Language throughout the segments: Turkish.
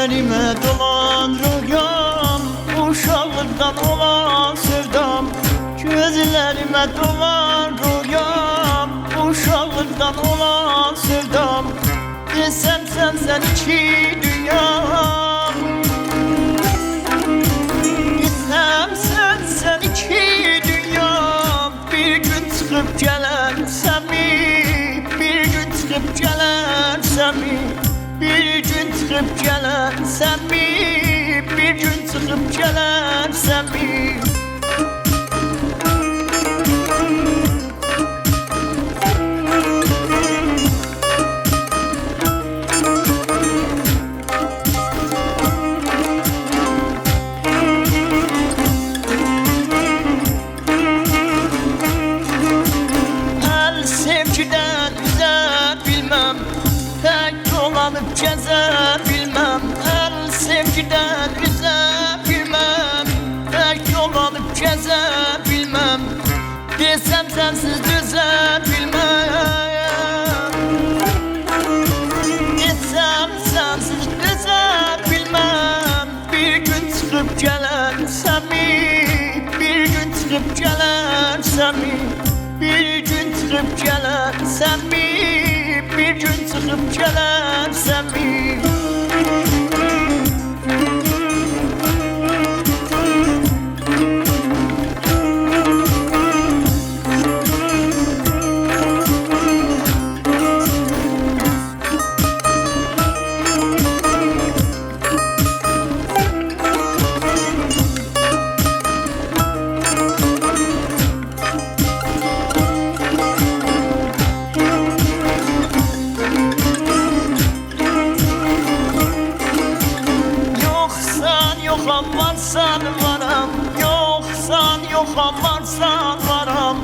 Gözlerime dolan rüyam, uşağından olan sevdam. Gözlerime dolan rüyam, uşağından olan sevdam. Desem sen iki dünyam, desem sen iki dünyam. Bir gün çıkıp gelersen mi, bir gün çıkıp gelersen mi, bir gün çıkıp gelersen mi, bir gün çıkıp gelersen mi? El sevgiden üzebilmem, tek dolanıp gezebilmem. El sevgiden üzebilmem, tek dolanıp gezebilmem. Desem sensiz düzebilmem, desem sensiz düzebilmem. Bir gün çıkıp gelersen mi, bir gün çıkıp gelersen mi, bir gün çıkıp gelersen mi, bir gün çıkıp gelersen mi? Yoksan varsan varam, yoksan yoxam varsan varam.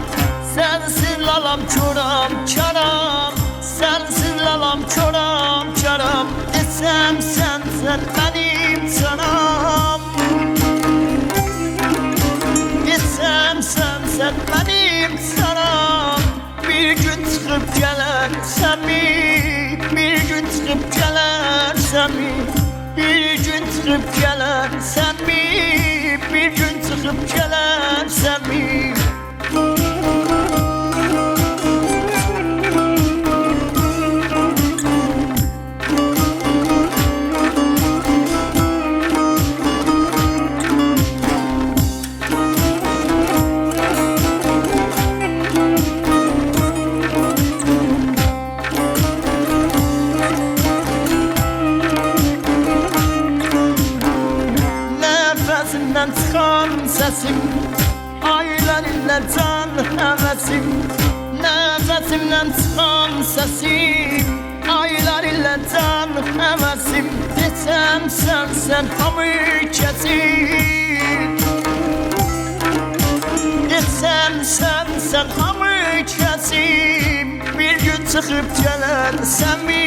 Sensiz lalam çoram çaram, sensiz lalam çoram çaram. Desem sen benim canam, desem sen benim canam. Bir gün çıkıp gelersen mi, bir gün çıkıp gelersen mi, bir gün çıkıp gelersen mi, bir gün çıkıp gelersen mi? Nefesimden çıkan sesim, aylar iller can hevesim. Nefesimden çıkan sesim, aylar iller can hevesim. Desem sen hamı kesin, desem sen hamı kesin. Bir gün çıkıp gelersen mi,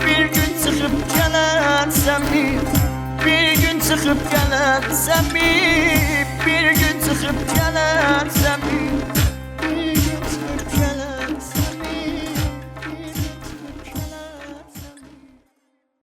bir gün çıkıp gelersen mi, bir gün çıkıp gelersen mi, bir gün çıkıp